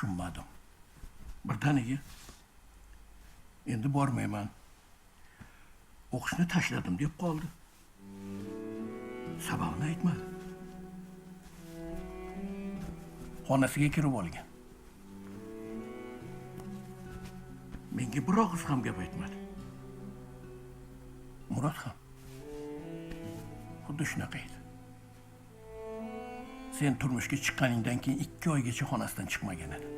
tushunmadim. Birdaniga endi bormayman. O'qishni tashladim deb qoldi. Sababini aytmadi. Xonasiga kirib olgan. Menga bir og'iz ham gap aytmadi. Murod ham xuddi shunaqa edi. Sen turmushga chiqqaningdan keyin 2 oygacha xonasidan chiqmagan edi.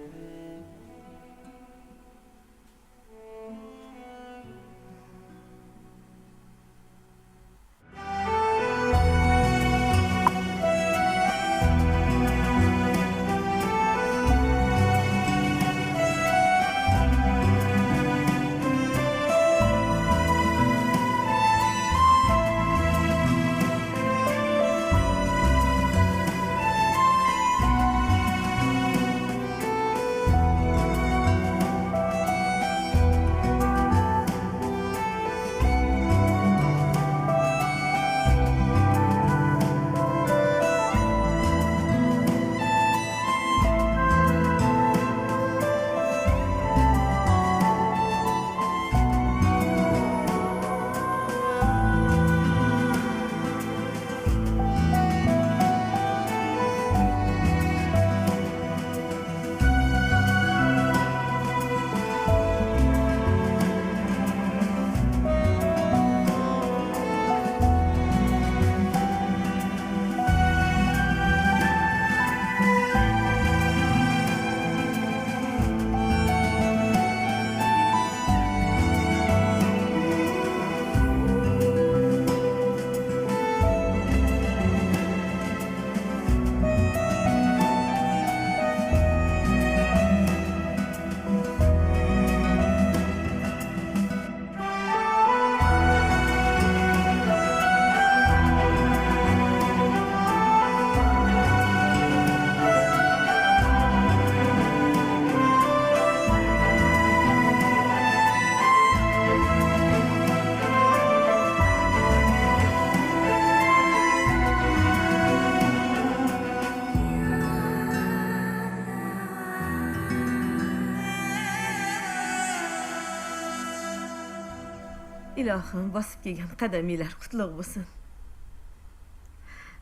Ilohim, bosib kelgan qadaminglar qutlug' bo'lsin.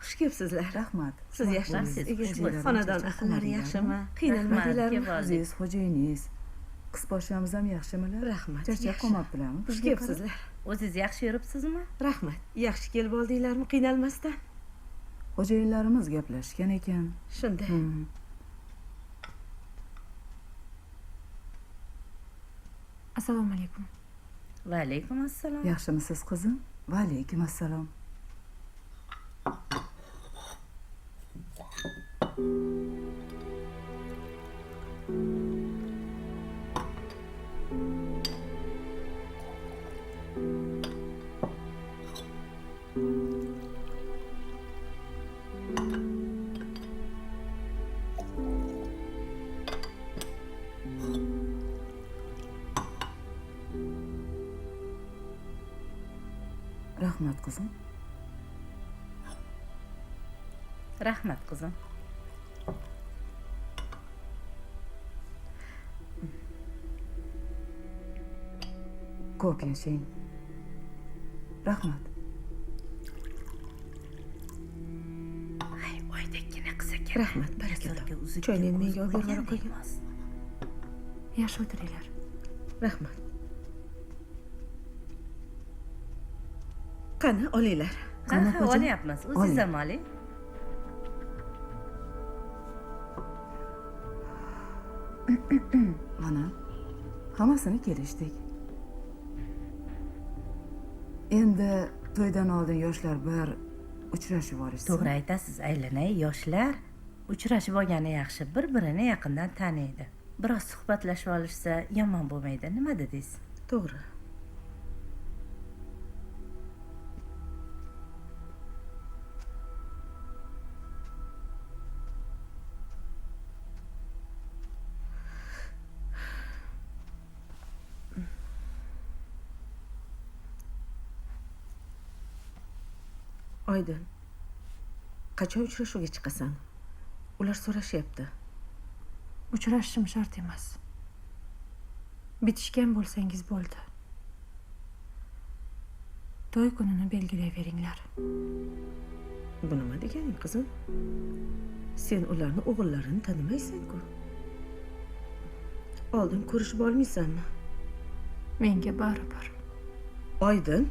Xush kelibsizlar. Rahmat. Siz yaxshimisiz? Xonadon ahllari yaxshimi? Qiynalmadinglarmi? Aziz xo'jayiningiz. Qisposhamiz ham yaxshimilar? Rahmat. Charchab qolmabdilarmi? Xush kelibsizlar. O'zingiz yaxshi yuribsizmi? Rahmat. Yaxshi kelib oldinglarmi qiynalmasdan? Xo'jayinlarimiz gaplashgan ekan. Shunday. Assalomu alaykum. Va alaykum assalom. Yaxshimisiz qizim? Va alaykum assalom. Rahmat qizim. Rahmat qizim. Ko'p yashang. Rahmat. Ay, oydekkina qiz ekan. Rahmat, barakalloh. Choyni menga olib berib qo'ying. Yaxshi o'tiringlar. Rahmat. Qani, olinglar. Qani olyapmiz. O'zingiz ham oling. Mana hammasini kelishdik. Endi to'ydan oldin yoshlar bir uchrashib olishsin. To'g'ri aytasiz, aylanay, yoshlar uchrashib olgani yaxshi, bir-birini yaqindan taniydi. Biroz suhbatlashib olishsa yomon bo'lmaydi. Nima dedingiz? To'g'ri. Oydin. Qachon uchrashuvga chiqasan? Ular so'rashyapti. Uchrashishim shart emas. Bitishgan bo'lsangiz bo'ldi. To'y kunini belgilayveringlar. Bu nima deganing, qizim? Sen ularni o'g'illarini tanimaysan-ku. Oldin ko'rishib olmaysanmi? Menga baribir. Oydin.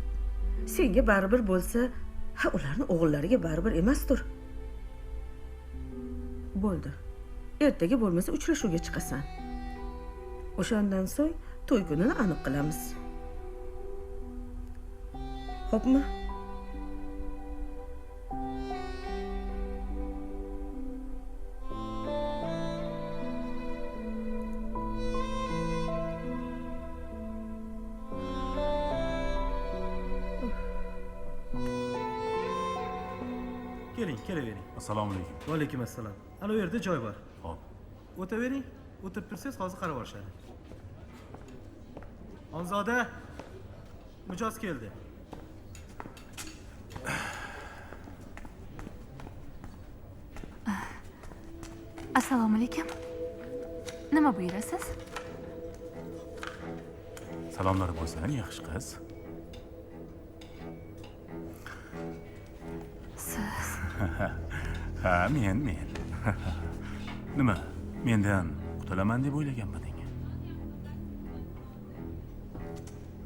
Senga baribir bo'lsa, ularni o'g'illariga baribir emasdir. Bo'ldi. Ertaga bo'lmasa uchrashuvga chiqasan. O'shandan so'ng to'y kunini aniq qilamiz. Xo'pmi? Keling, kelavering. Assalomu alaykum. Va alaykum assalom. Ana u yerda joy bor. Xo'p. O'tavering. O'tirib tursangiz hozir qarab olishadi. Xonzoda, mijoz keldi. Assalomu alaykum. Nima buyurasiz? Salomlar bo'lsin, yaxshi qiz. Siz Ha, men. Nima? Mendan qutulaman deb o'ylaganmiding?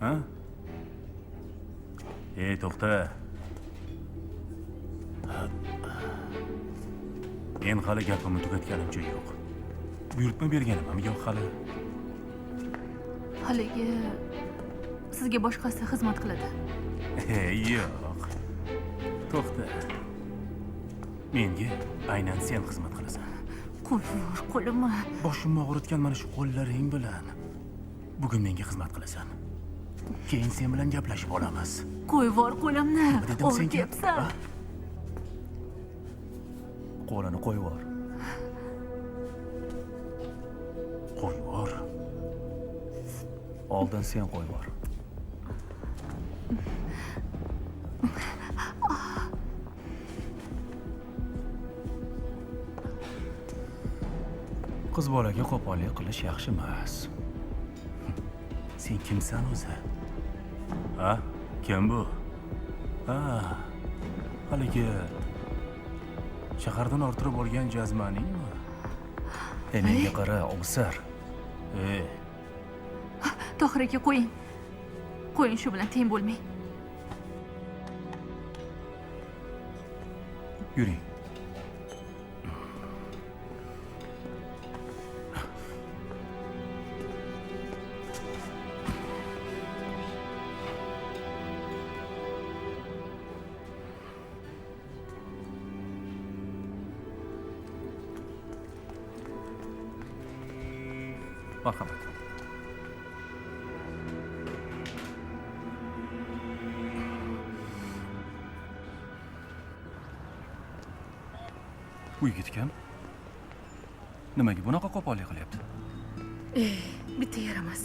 Ha? To'xta. Men hali gapimni tugatganimcha yo'q. Buyurtma berganim ham yo'q hali. haligi sizga boshqasi xizmat qiladi. Yo'q. To'xta. Menga aynan sen xizmat qilasan. Qo'yvor, qo'limni. Boshimni og'ritgan mana shu qo'llaring bilan bugun menga xizmat qilasan. Keyin sen bilan gaplashib olamiz. Qo'yvor, qo'limni. Dedim senga. O'rtyapsan. Qo'lini qo'yvor. Qo'yvor. Oldin sen qo'yvor. Qiz bolaga qo'pollik qilish yaxshi emas. Sen kimsan o'zi? Ha? Kim bu? Ha. Haligi shahardan orttirib olgan jazmaningmi? Menga qara, o'sar. Tohir aka, qo'ying. Qo'ying, shu bilan teng bo'lmang. Yuring. Marhamat. Bu yigit kim? Nimaga bunaqa qo'pollik qilyapti? Bitta yaramas.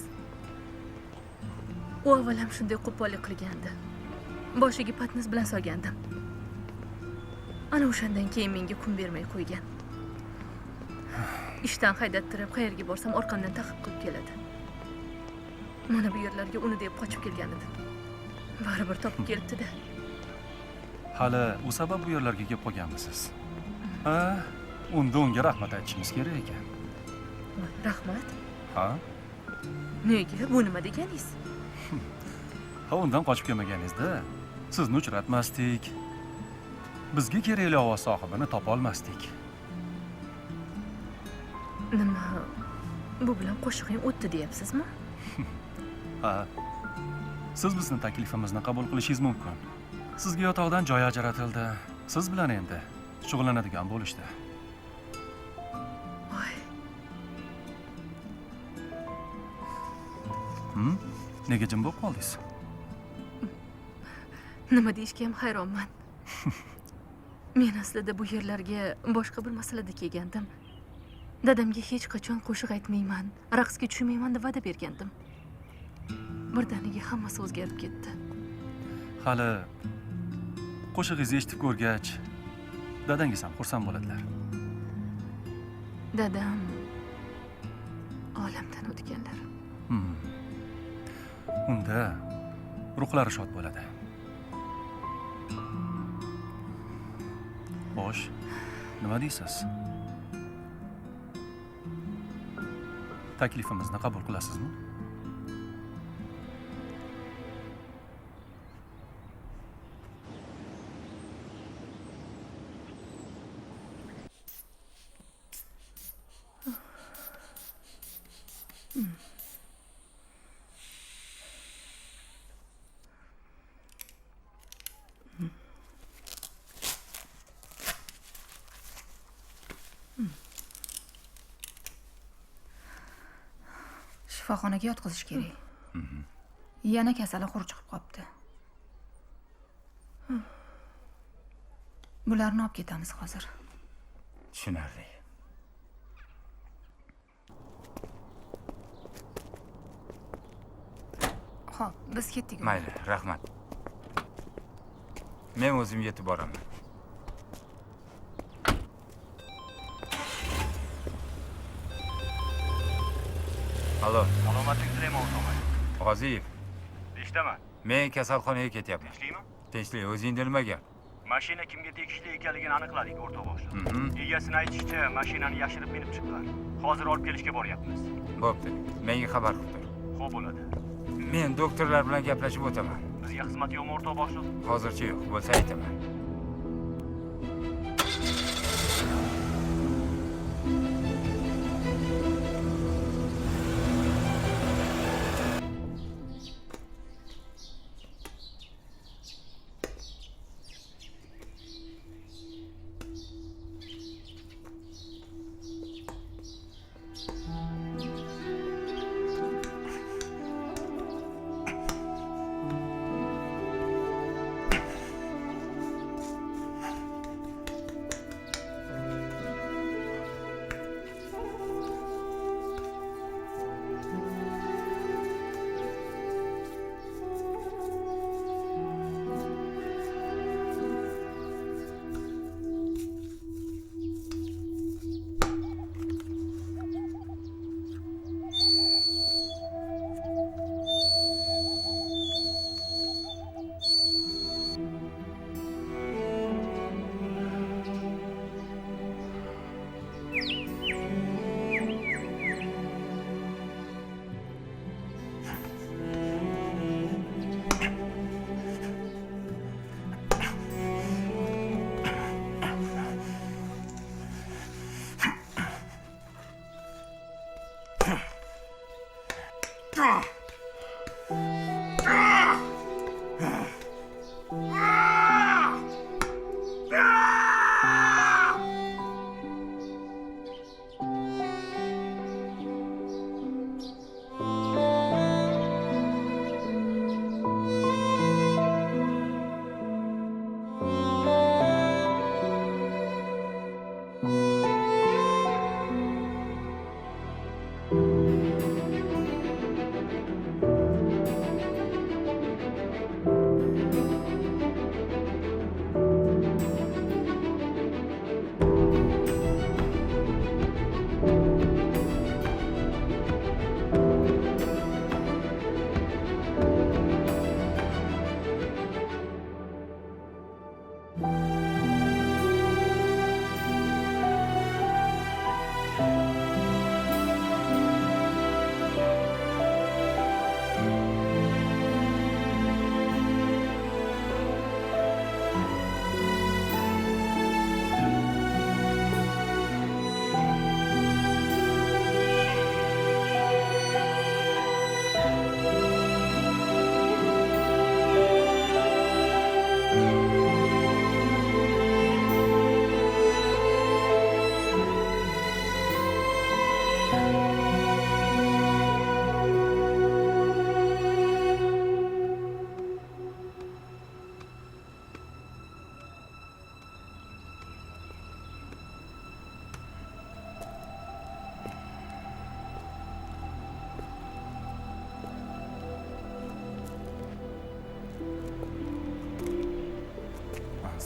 U avval ham shunday qo'pollik qilgandi. Boshiga patnis bilan solgandim. Ana o'shandan keyin menga kun bermay qo'ygan. Ishdan haydattirib, qayerga borsam orqamdan ta'qib qilib keladi. Mana bu yerlarga uni deb qochib kelgan edim. Baribir topib kelibdi-da. Hali u sabab bu yerlarga kelib qolganmisiz? Ha, unda unga rahmat aytishimiz kerak ekan. Voy, rahmat. Ha? Nega? Bu nima deganingiz? Ha, undan qochib kelmaganingizda sizni uchratmasdik. Bizga kerakli ovoz sohibini topa olmasdik. Nima? Bu bilan qo'shig'ing o'tdi deyapsizmi? Ha. Siz bizni taklifimizni qabul qilishingiz mumkin. Sizga yotoqdan joy ajratildi. Siz bilan endi shug'ullanadigan bo'lishdi. Voy, Nega jim bo'lib qoldingiz? nima deyishga ham hayronman. Men aslida bu yerlarga boshqa bir masalada kelgandim. Dadamga hech qachon qo'shiq aytmayman, raqsga tushmayman deb va'da bergandim. Birdaniga hammasi o'zgarib ketdi. Hali qo'shig'ingizni eshitib ko'rgach, dadangiz ham xursand bo'ladilar. Dadam unda ruhlari shod bo'ladi. Xo'sh, nima deysiz? Taklifimizni qabul qilasizmi? Shifoxonaga yotqizish kerak. Yana kasali xur chiqib qopti. Bularni olib ketamiz hozir. Tushunarli. Xo'p, biz ketdik. Mayli, rahmat. Men o'zim yetib boraman. Alo, Salomatlik tilayman o'rtoq. G'oziyev. Eshitaman. Men kasalxonaga ketyapman. Tinchlikmi? Tinchlik, o'zingda nima gap? Mashina kimga tegishli ekanligini aniqladik, o'rtoq boshliq. Egasini aytishicha, mashinani yashirib minib chiqqan. Hozir olib kelishga boryapmiz. Bo'pti. Menga xabar qil tur. Xo'p bo'ladi. Men doktorlar bilan gaplashib o'taman. Bizga xizmat yo'qmi, o'rtoq boshliq? Hozircha yo'q, bo'lsa aytaman.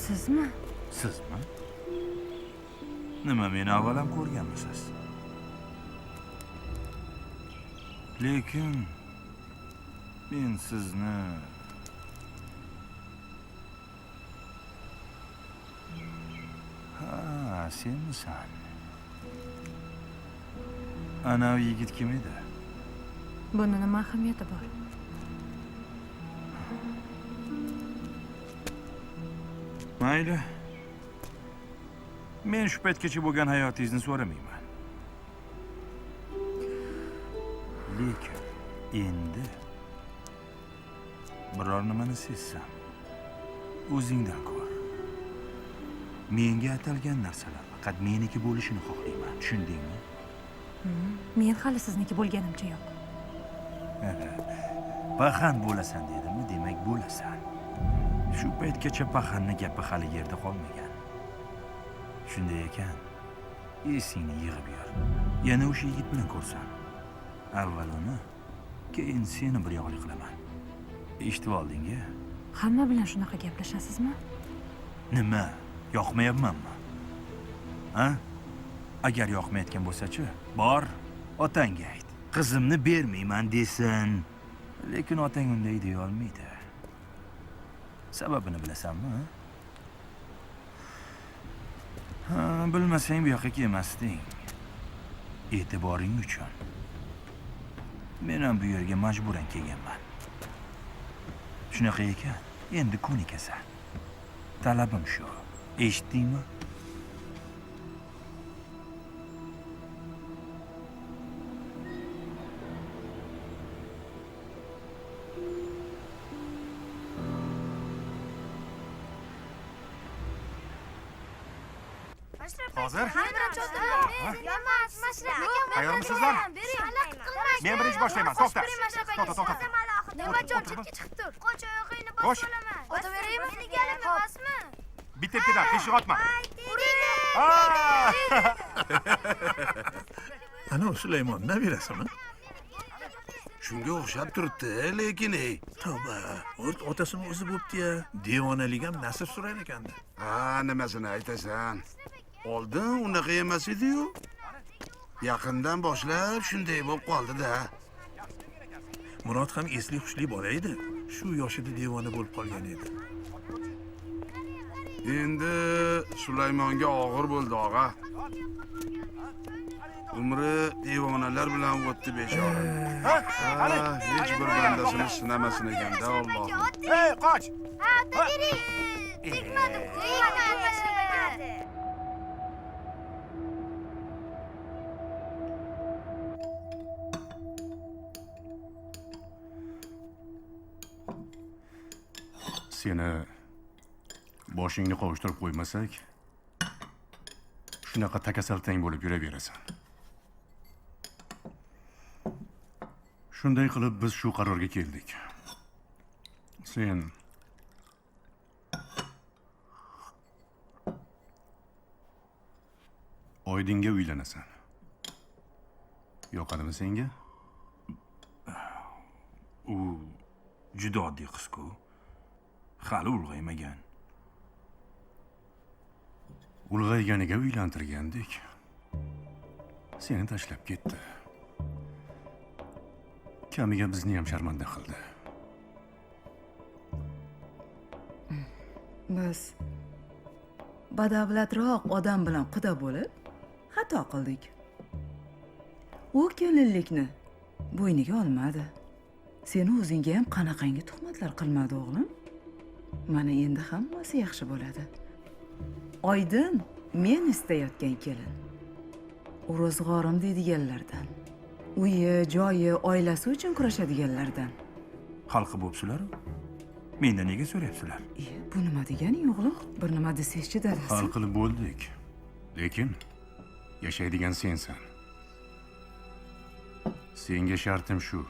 Sizmi? Sizmi? Nima, meni avvalam ko'rganmisiz? Lekin Men sizni ha, senmisan. Ana u yigit kim edi? Buni nima ahamiyati bor? Mayli. Men shu paytgacha bo'lgan hayotingizni so'ramayman. Lekin endi biror nimani sezsam, o'zingdan ko'r. Menga atalgan narsalar faqat meniki bo'lishini xohlayman. Tushundingmi? Men hali sizniki bo'lganimcha yo'q. Paxan bo'lasan dedimmi, demak bo'lasan. Shu paytgacha paxanni gapi hali yerda qolmagan. Shunday ekan, esingni yig'ib yur. Yana o'sha yigit bilan ko'rsam. Avval uni, keyin seni bir yo'qlik qilaman. Eshitib olding-a? Hamma bilan shunaqa gaplashasizmi? Nima? Yoqmayapmanmi? Ha? Agar yoqmayotgan bo'lsa-chi, bor, otangga ayt. Qizimni bermayman desin. Lekin otang unday deya olmaydi. Sababini bilasanmi? Ha, bilmasang bu yoqqa kelmasding. E'tiboring uchun. Men ham bu yerga majburan kelganman. Shunaqa ekan, endi ko'nikasan. Talabim shu. Eshitdingmi? Hozir? Tayyormisizlar? Men birinchi boshlayman. To'xta. To'xta. Nima cho'chibga chiqib tur. Qoch oyog'ingni bos Qo'sh. olaman. Otaveraymi? Meni galimabasmi? Bitta-bittadan teshik otma. Ana Sulaymon nabirasimi? Shunga o'xshab turibdi, lekin tavba, otasini o'zi bo'pti-ya. Devonalik ham nasib surar ekanda. Ha, nimasini aytasan? Oldin unaqa emas edi-yu. Yaqindan boshlab shunday bo'lib qoldi-da. Murod ham esli xushli bola edi. Shu yoshida devona bo'lib qolgan edi. Endi Sulaymonga og'ir bo'ldi, og'a. Umri devonalar bilan o'tdi bechora. Hech bir bandasini sinamasin ekanda, Alloh. Ey, qoch! Ha, otabering. Tegmadim. Seni boshingni qovushtirib qo'ymasak, shunaqa takasaltang bo'lib yuraverasan. Shunday qilib biz shu qarorga keldik. Sen Oydinga uylanasan. Yoqadimi senga? U juda oddiy qiz-ku. Hali ulg'aymagan. Ulg'ayganiga uylantirgandik. Seni tashlab ketdi. Kamiga bizni ham sharmanda qildi. Biz badavlatroq odam bilan quda bo'lib xato qildik. U kelinlikni bo'yniga olmadi. Seni o'zingga ham qanaqangi tuhmatlar qilmadi, o'g'lim. Mana endi hammasi yaxshi bo'ladi. Oydin men istayotgan kelin. U ro'zg'orim deydiganlardan. Uyi, joyi, oilasi uchun kurashadiganlardan. Xalqi bo'psilar? Mendan nega so'rayapsizlar? Bu nima deganing, o'g'lim? Bir nima desangchi, dadasi. Hal qilib bo'ldik. Lekin yashaydigan sensan. Senga shartim shu.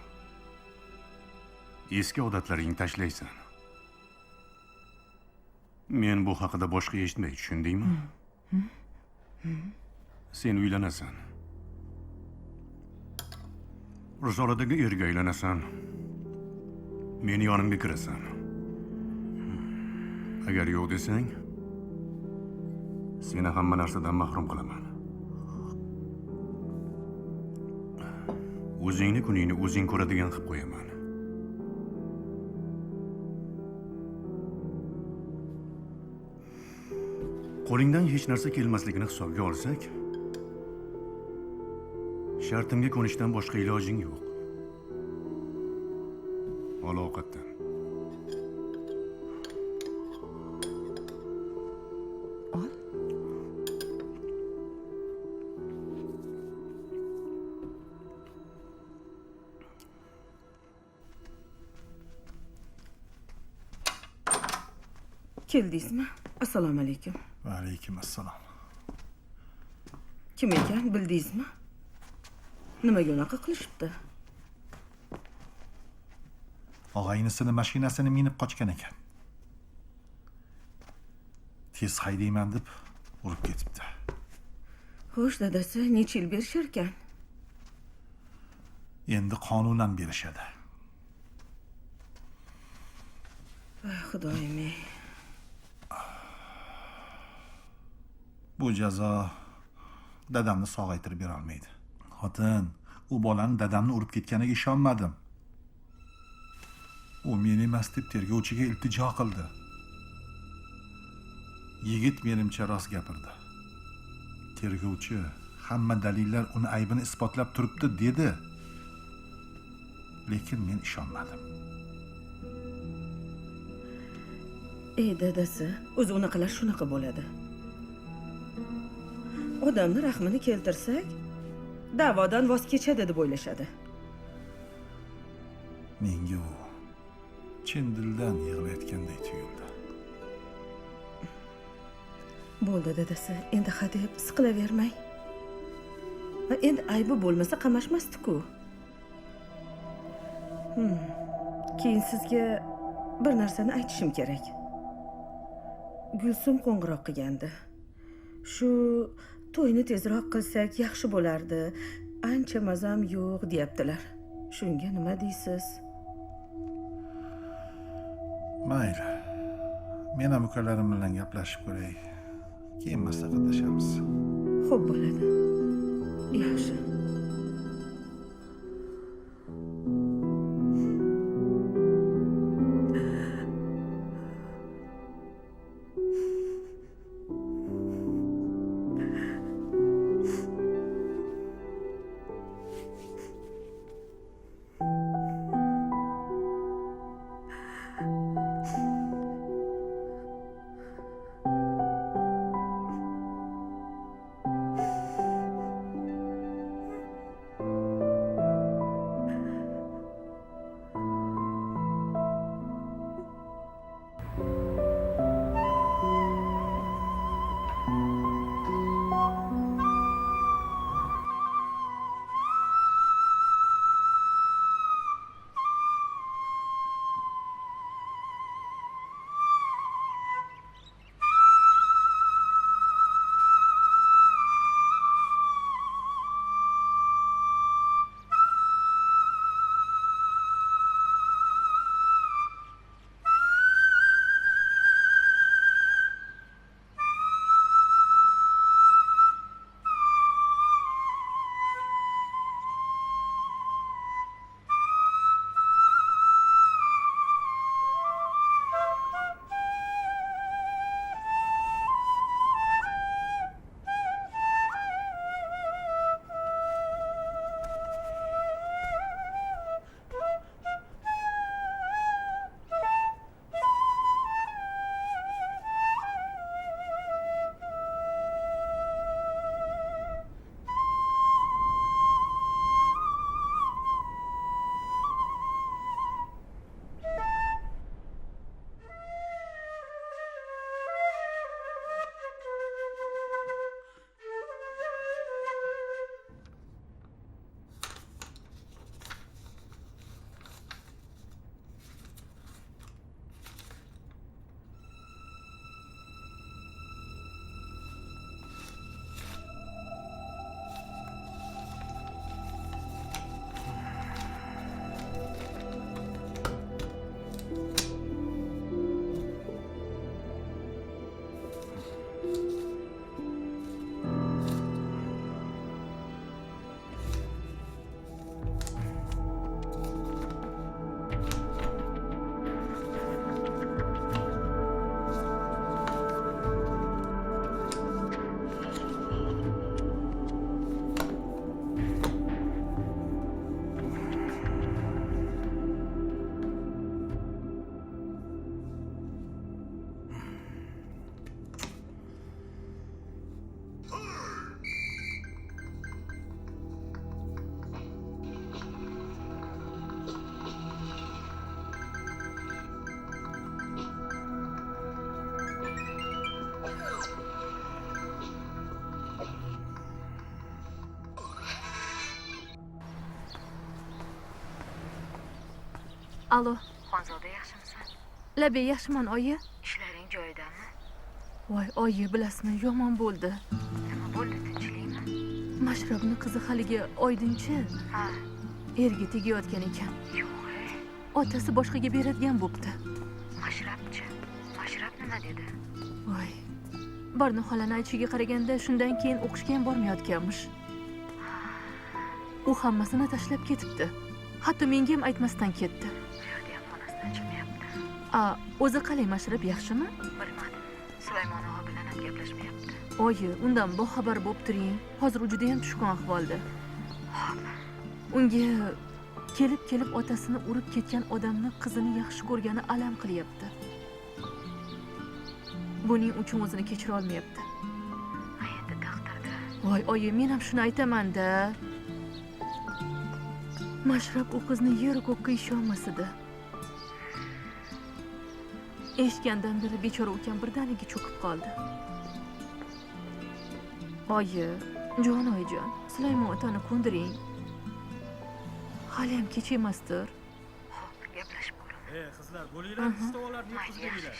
Eski odatlaringni tashlaysan. Men bu haqida boshqa eshitmay, tushundingmi? Sen uylanasan. Risoladagi erga aylanasan. Meni yonimga kirasan. Agar yo'q desang, seni hamma narsadan mahrum qilaman. O'zingni kuningni o'zing ko'radigan qilib qo'yaman. qo'lingdan hech narsa kelmasligini hisobga olsak, shartimga ko'nishdan boshqa ilojing yo'q. Ol ovqatdan. Ol. Keldingizmi? Assalomu alaykum. Va alaykum assalom. Kim ekan, bildingizmi? Nimaga unaqa qilishibdi? Og'aynisini mashinasini minib qochgan ekan. Tez haydayman deb urib ketibdi. Xo'sh, dadasi necha yil berishar ekan? Endi qonunan berishadi. Voy xudoyim-ey. Bu jazo dadamni sog'aytirib bera olmaydi. Xotin, u bolani dadamni urib ketganiga ishonmadim. U men emas deb tergovchiga iltijo qildi. Yigit menimcha rost gapirdi. Tergovchi hamma dalillar uni aybini isbotlab turibdi dedi. Lekin men ishonmadim. Ey dadasi, o'zi unaqalar shunaqa bo'ladi. Odamni rahmini keltirsak, da'vodan voz kechadi deb o'ylashadi. Menga u chin dildan yig'layotgandek tuyuldi. Bo'ldi dadasi, endi hadeb siqilavermang. Va endi aybi bo'lmasa qamashmasdi-ku. Keyin sizga bir narsani aytishim kerak. Gulsum qo'ng'iroq qilgandi. Shu to'yni tezroq qilsak yaxshi bo'lardi. Ancha mazam yo'q, deyaptilar. Shunga nima deysiz? Mayli. Men ham ukalarim bilan gaplashib ko'ray. Keyin maslahatlashamiz. Xo'p bo'ladi. Yaxshi. Alo. Xonzoda yaxshimisan? Labi yaxshiman, oyi. Ishlaring joyidami? Voy, oyi, bilasizmi, yomon bo'ldi. Nima bo'ldi, tinchlikmi? Mashrabni qizi haligi Oydinchi Ha, erga tegayotgan ekan. yo'q. Otasi boshqaga beradigan bo'pti. Mashrabchi. Mashrab nima dedi? Voy. Barno xolani aytishiga qaraganda shundan keyin o'qishga ham bormayotganmish. U hammasini tashlab ketibdi. Hatto menga ham aytmasdan ketdi. Hayot ham xonasidan chiqmayapti. O'zi qalay, Mashrab yaxshimi? Bilmadim. Sulaymon og'a bilan ham gaplashmayapti. Oyi, undan boxabar bo'lib turing. Hozir u juda ham tushkun ahvolda. Unga kelib otasini urib ketgan odamni qizini yaxshi ko'rgani alam qilyapti. Buning uchun o'zini kechira olmayapti. Endi taqdirda. Voy, oyi, men ham shuni aytaman-da. Mashrab u qizni yer ko'kka ishonmasdi. Eshitgandan beri bechora ukam birdaniga cho'kib qoldi. Oyi, jon oyijon, Sulaymon otani ko'ndiring. Hali ham kech emasdir. Gaplashib ko'raman. Qizlar, bo'linglar, stollarni yutqizib beringlar.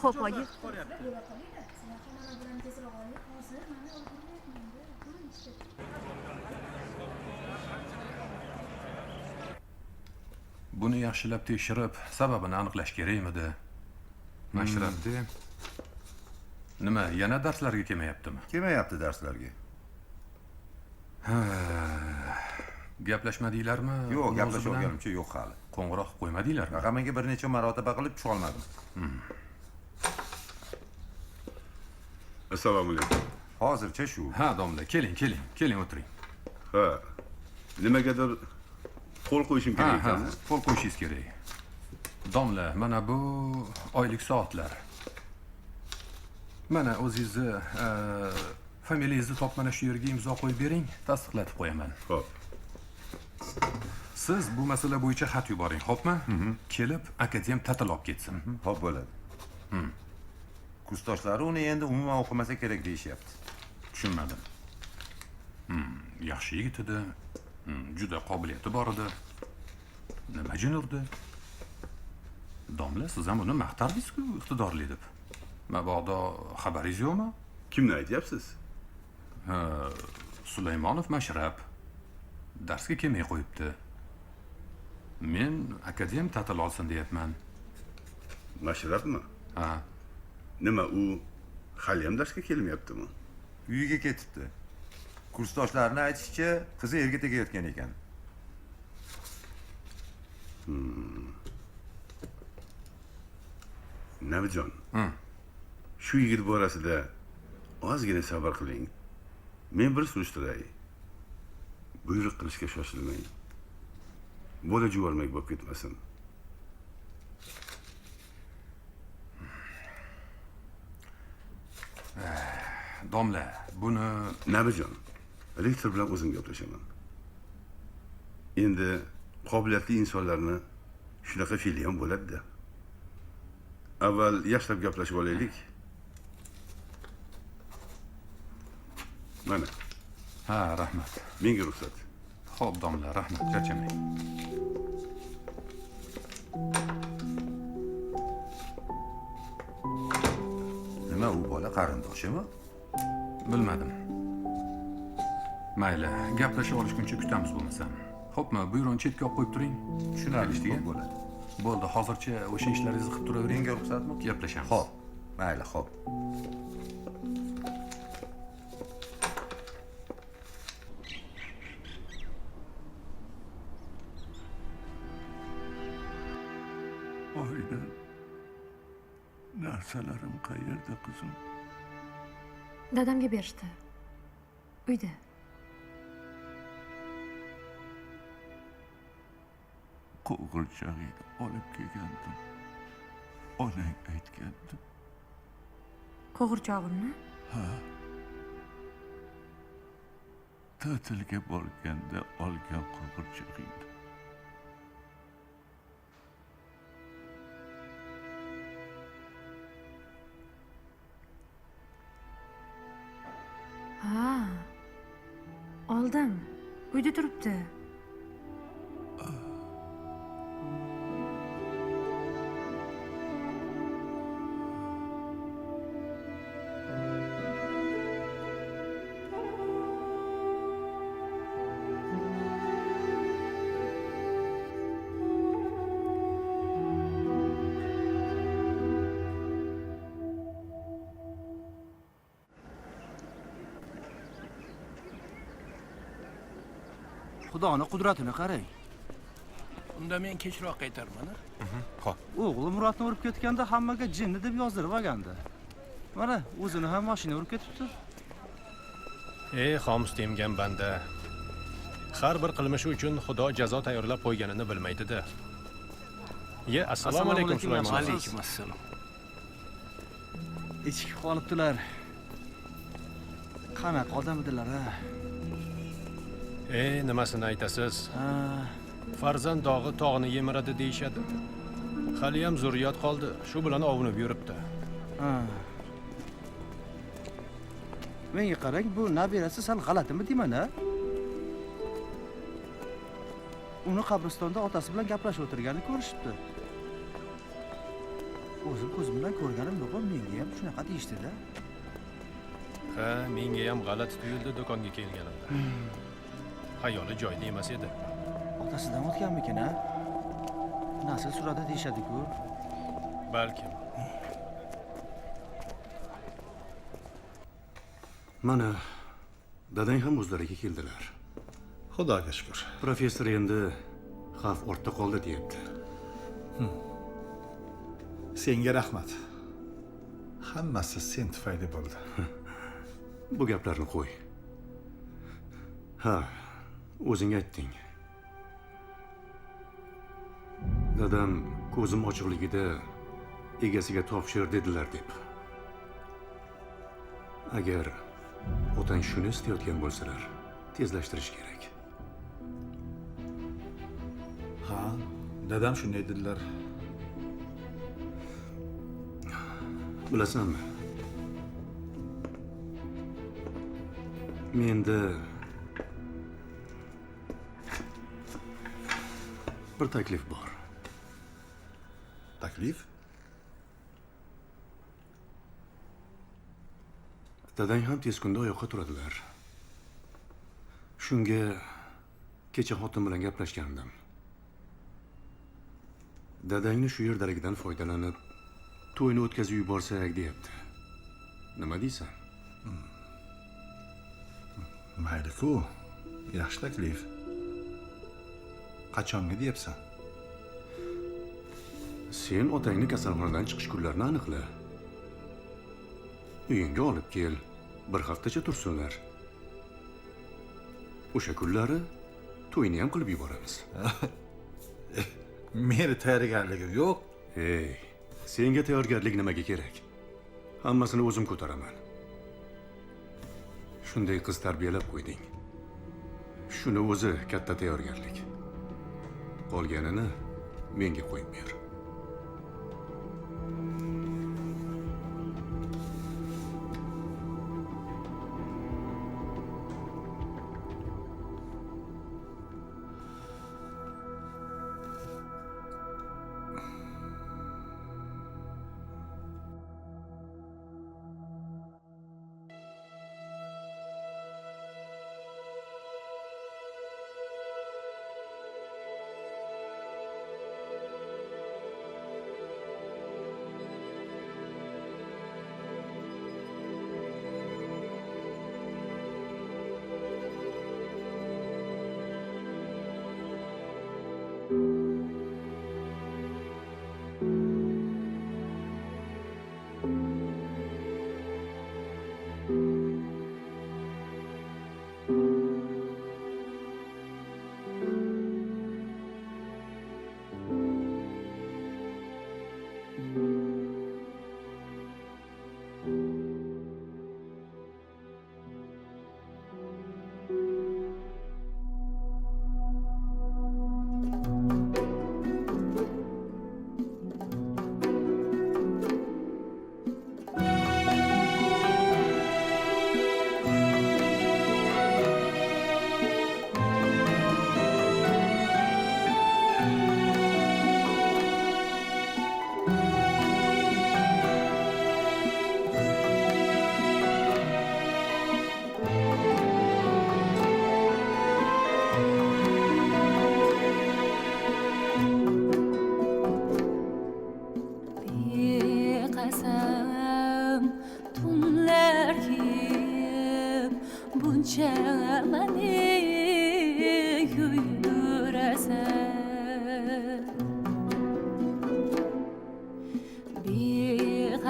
Xo'p, oyi. Qolyapti. Buni yaxshilab tekshirib, sababini aniqlash kerakmidi? Mashrabdi. Nima, yana darslarga kelmayaptimi? Kelmayapti darslarga. Gaplashmadinglarmi? Yo'q, gaplashib olganimcha yo'q hali. Qo'ng'iroq qo'ymadinglarmi? Raqamiga bir necha marotaba qilib tusha olmadim. Assalomu alaykum. Hozircha shu. Ha, domla, keling o'tiring. Ha. Nimagadir qo'l qo'yishim kerak ekanmi? Qo'l qo'yishingiz kerak. Domla, mana bu oylik soatlar. Mana o'zingizni familiyangizni top mana shu yerga imzo qo'yib bering, tasdiqlatib qo'yaman. Xo'p. Siz bu masala bo'yicha xat yuboring, xo'pmi? Kelib akadem ta'til olib ketsin. Xo'p bo'ladi. Kursdoshlari uni endi umuman o'qimasa kerak deyishyapti. Tushunmadim. Yaxshi yigit edi. Juda qobiliyati bor edi. Nima jin urdi? Domla, siz ham uni maqtardingiz-ku iqtidorli deb. Mabodo xabaringiz yo'qmi? Kimni aytyapsiz? Sulaymonov Mashrab darsga kelmay qo'yibdi. Men akadem ta'til olsin deyapman. Mashrabmi? Ha. Nima, u hali ham darsga kelmayaptimi? Uyiga ketibdi. Kursdoshlarini aytishicha, qizi erga tegayotgan ekan. Nabijon. Shu yigit borasida ozgina sabr qiling. Men bir surishtiray. Buyruq qilishga shoshilmang. Bola juvormak bo'lib ketmasin. Domla, buni Nabijon, rektor bilan o'zim gaplashaman. Endi qobiliyatli insonlarni shunaqa fe'li ham bo'ladi-da. Avval yaxshilab gaplashib olaylik. Mana. Ha, rahmat. Menga ruxsat. Xo'p, domla, rahmat, charchamang. Nima, u bola qarindoshimi? Bilmadim. Mayli, gaplashib olishguncha kutamiz bo'lmasam. Xo'pmi, buyurun chetga olib qo'yib turing. Tushunarli bo'ladi. Bo'ldi, hozircha o'sha ishlaringizni qilib turavering. Menga ruxsatmi? Gaplashamiz. Xo'p. Mayli, xo'p. Oyna. Narsalarim qayerda qizim? Dadamga berishdi. Uyda. Qo'g'irchog'ingni olib kelgandim. Onang aytgandi. Qo'g'irchog'imni? Ha. Ta'tilga borganda olgan qo'g'irchog'ingni. Ha. Oldim. Uyda turibdi. Xudoni qudratini qarang. Unda men kechroq qaytarman. Xo'p. O'g'li Muratni urib ketganda hammaga jinni deb yozdirib olgandi. Mana, o'zini ham mashina urib ketibdi. Ey xomus temgan banda. Har bir qilmishi uchun Xudo jazo tayyorlab qo'yganini bilmaydi-da. Assalomu alaykum Sulaymon. Alaykum assalom. Ichki qolibdilar. Qanaqa odam edilar, ha? Nimasini aytasiz? Farzand dog'i tog'ni yemiradi deyishadi. Hali ham zurriyot qoldi. Shu bilan ovunib yuribdi. Menga qarang, bu nabirasi sal g'alatimi deyman, ha? Uni qabristonda otasi bilan gaplashib o'tirganini ko'rishibdi. O'zim ko'zim bilan ko'rganim yo'q, menga ham shunaqa deyishdi-da. Ha, menga ham g'alati tuyuldi do'konga kelganimda. Xayoli joyida emas edi. Otasidan o'tganmikin, ha? Nasl suradi deyishadi-ku. Balkim. Mana, dadang ham o'zlariga keldilar. Xudoga shukr. Professor endi xavf ortda qoldi deyapti. Senga rahmat. Hammasi sen tufayli bo'ldi. Bu gaplarni qo'y. Ha, o'zing aytding. Dadam ko'zim ochiqligida egasiga topshir dedilar deb. Agar otang shuni istayotgan bo'lsalar, tezlashtirish kerak. Ha, dadam shunday dedilar. Bilasanmi? Menda bir taklif bor. Taklif? Dadang ham tez kunda oyoqqa turadilar. Shunga kecha xotin bilan gaplashgandim. Dadangni shu yerdaligidan foydalanib, to'yni o'tkazib yuborsak deyapti. Nima deysan? Mayli-ku. Yaxshi taklif. Qachonga deyapsan? Sen otangni kasalxonadan chiqish kunlarini aniqla. Uyingga olib kel. Bir haftacha tursinlar. O'sha kunlari to'yni ham qilib yuboramiz. Meni tayyorgarligim yo'q. Ey, senga tayyorgarlik nimaga kerak? Hammasini o'zim ko'taraman. Shunday qiz tarbiyalab qo'yding. Shuni o'zi katta tayyorgarlik. Qolganini menga qo'yib ber.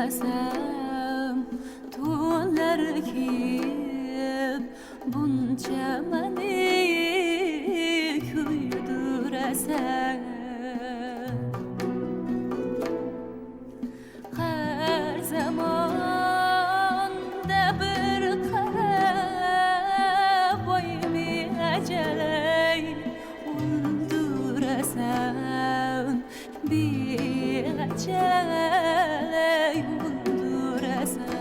uldurasam to'nlar kiyib buncha mani kuydurasam har zamonda bir qarab voy beajalay uldurasam beajalay uldurasam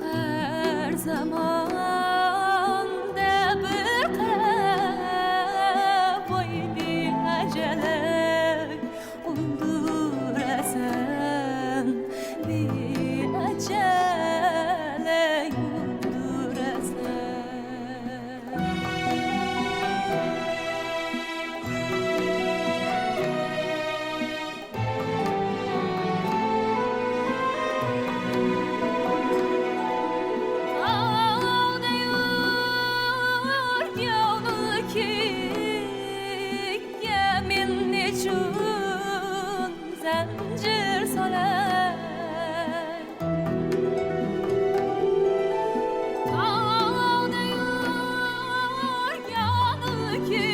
har zamonda bir qarab voy beajalay uldurasam beajalay uldurasam Zincir solar Tağda yurganı ki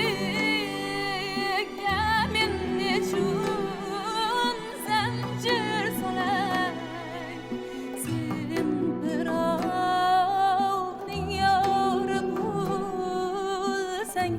Yemin için zincir solar Sen birovning yori bo'lsang